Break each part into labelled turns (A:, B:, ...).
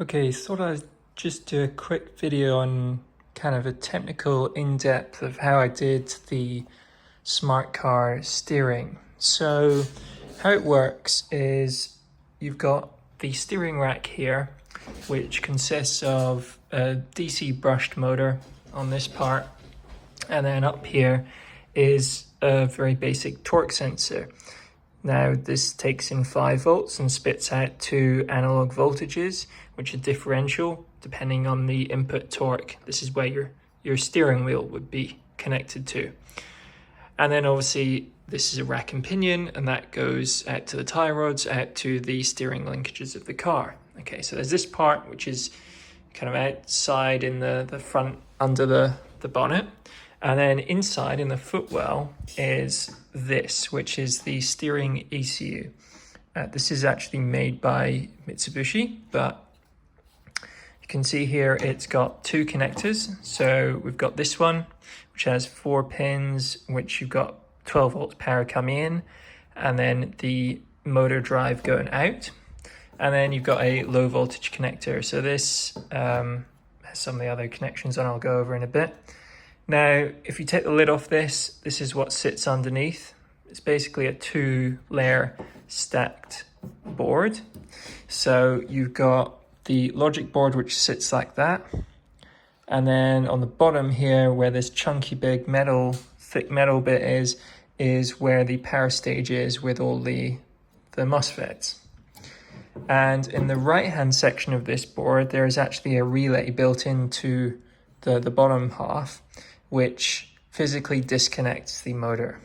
A: Okay, thought I'd just do a quick video on kind of a technical in-depth of how I did the smart car steering. So how it works is you've got the steering rack here, which consists of a DC brushed motor on this part, and then up here is a very basic torque sensor. Now this takes in 5 volts and spits out 2 analog voltages, which are differential depending on the input torque. This is where your steering wheel would be connected to. And then obviously this is a rack and pinion, and that goes out to the tie rods, out to the steering linkages of the car. Okay, so there's this part which is kind of outside in the front under the bonnet. And then inside in the footwell is this, which is the steering ECU. This is actually made by Mitsubishi, but you can see here it's got 2 connectors. So we've got this one, which has 4 pins, which you've got 12 volts power coming in, and then the motor drive going out. And then you've got a low voltage connector. So this has some of the other connections on I'll go over in a bit. Now, if you take the lid off this, this is what sits underneath. It's basically a 2-layer stacked board. So you've got the logic board, which sits like that. And then on the bottom here, where this chunky big metal, thick metal bit is where the power stage is with all the MOSFETs. And in the right-hand section of this board, there is actually a relay built into the bottom half, which physically disconnects the motor.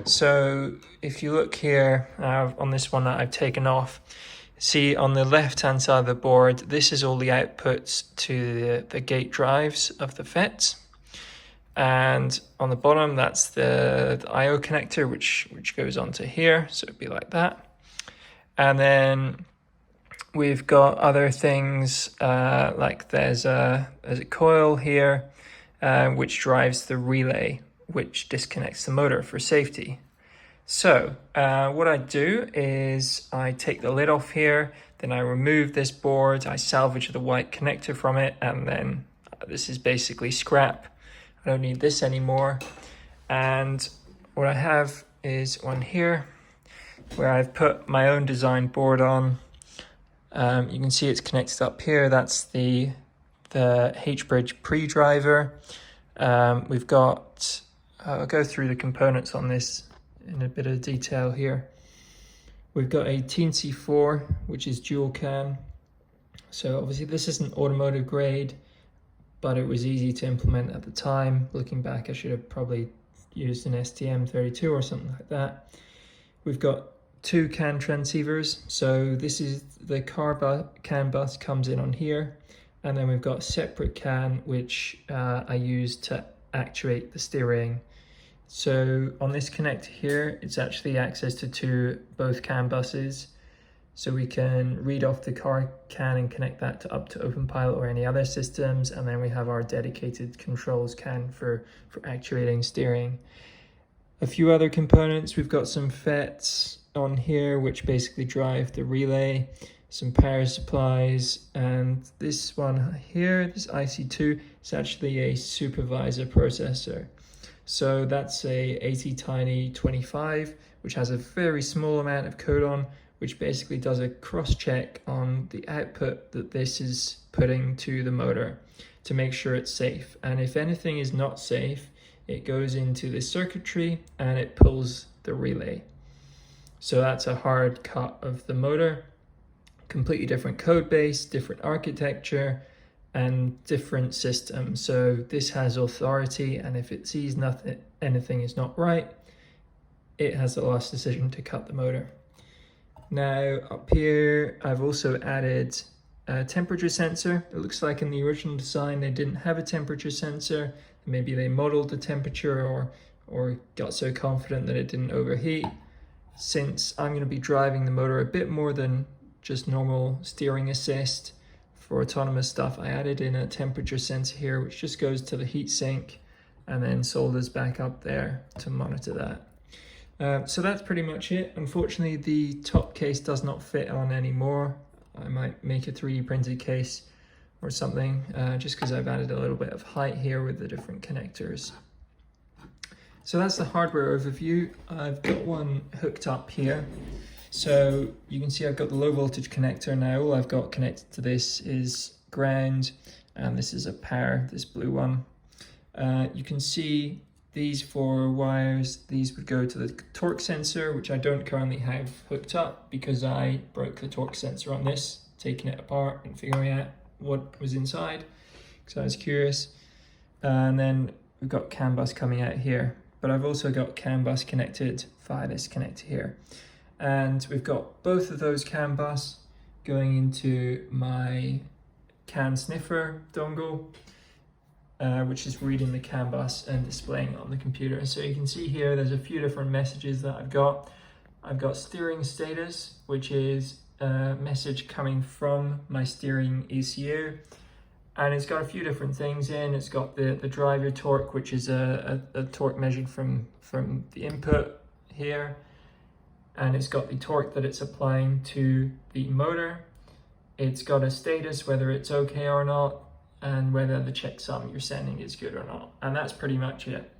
A: So if you look here on this one that I've taken off, see on the left hand side of the board, this is all the outputs to the gate drives of the FETs. And on the bottom, that's the IO connector, which goes onto here. So it'd be like that. And then we've got other things like there's a coil here, which drives the relay, which disconnects the motor for safety. So what I do is I take the lid off here, then I remove this board, I salvage the white connector from it, and then this is basically scrap. I don't need this anymore. And what I have is one here where I've put my own design board on. You can see it's connected up here. That's the H-bridge pre-driver. We've got, I'll go through the components on this in a bit of detail here. We've got a TNC4, which is dual cam. So obviously this isn't automotive grade, but it was easy to implement at the time. Looking back, I should have probably used an STM32 or something like that. We've got 2 CAN transceivers. So this is the CAN bus comes in on here. And then we've got a separate CAN, which I use to actuate the steering. So on this connector here, it's actually access to both CAN buses. So we can read off the car CAN and connect that up to OpenPilot or any other systems. And then we have our dedicated controls CAN for actuating steering. A few other components, we've got some FETs on here, which basically drive the relay, some power supplies, and this one here, this IC2, is actually a supervisor processor. So that's a ATtiny25, which has a very small amount of code on, which basically does a cross-check on the output that this is putting to the motor to make sure it's safe. And if anything is not safe, it goes into the circuitry and it pulls the relay. So that's a hard cut of the motor. Completely different code base, different architecture, and different system. So this has authority, and if it sees anything is not right, it has the last decision to cut the motor. Now up here, I've also added a temperature sensor. It looks like in the original design they didn't have a temperature sensor. Maybe they modeled the temperature or got so confident that it didn't overheat. Since I'm going to be driving the motor a bit more than just normal steering assist for autonomous stuff, I added in a temperature sensor here, which just goes to the heat sink and then solders back up there to monitor that. So that's pretty much it. Unfortunately, the top case does not fit on anymore. I might make a 3D printed case or something, just because I've added a little bit of height here with the different connectors. So that's the hardware overview. I've got one hooked up here. So you can see I've got the low voltage connector now. All I've got connected to this is ground, and this is a power, this blue one. You can see these 4 wires, these would go to the torque sensor, which I don't currently have hooked up because I broke the torque sensor on this, taking it apart and figuring out what was inside, because I was curious. And then we've got CAN bus coming out here, but I've also got CAN bus connected via this connector here. And we've got both of those CAN bus going into my CAN sniffer dongle, which is reading the CAN bus and displaying it on the computer. So you can see here there's a few different messages that I've got. I've got steering status, which is a message coming from my steering ECU, and it's got a few different things in. It's got the driver torque, which is a torque measured from the input here, and it's got the torque that it's applying to the motor. It's got a status, whether it's okay or not, and whether the checksum you're sending is good or not. And that's pretty much it.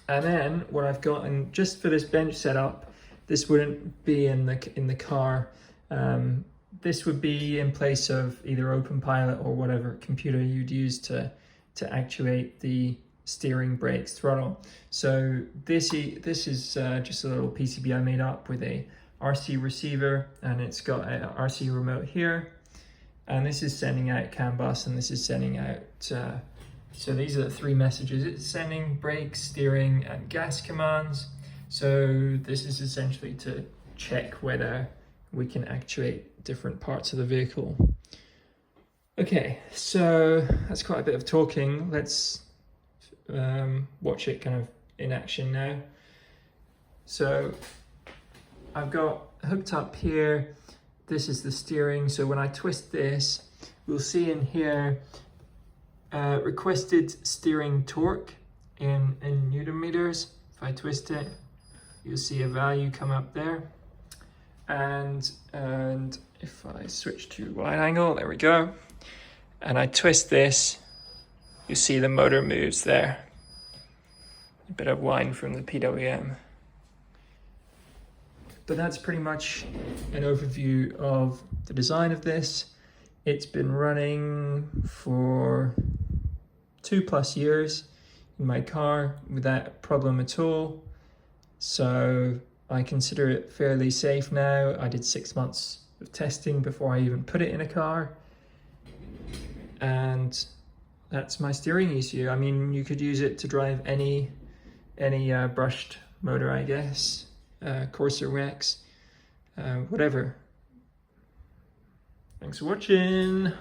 A: And then what I've got, and just for this bench setup, this wouldn't be in the car. This would be in place of either OpenPilot or whatever computer you'd use to actuate the steering, brakes, throttle. So this is just a little PCB I made up with a RC receiver, and it's got a RC remote here, and this is sending out CAN bus, and this is sending out so these are the 3 messages. It's sending brake, steering, and gas commands. So this is essentially to check whether we can actuate different parts of the vehicle. Okay, so that's quite a bit of talking. Let's watch it kind of in action now. So I've got hooked up here, this is the steering. So when I twist this, we'll see in here requested steering torque in Newton meters. If I twist it, you'll see a value come up there. And if I switch to wide angle, there we go. And I twist this, you see the motor moves there. A bit of whine from the PWM. But that's pretty much an overview of the design of this. It's been running for 2+ years in my car without a problem at all. So I consider it fairly safe now. I did 6 months of testing before I even put it in a car. And that's my steering ECU. I mean, you could use it to drive any brushed motor, I guess. Corsa Rex, whatever. Thanks for watching.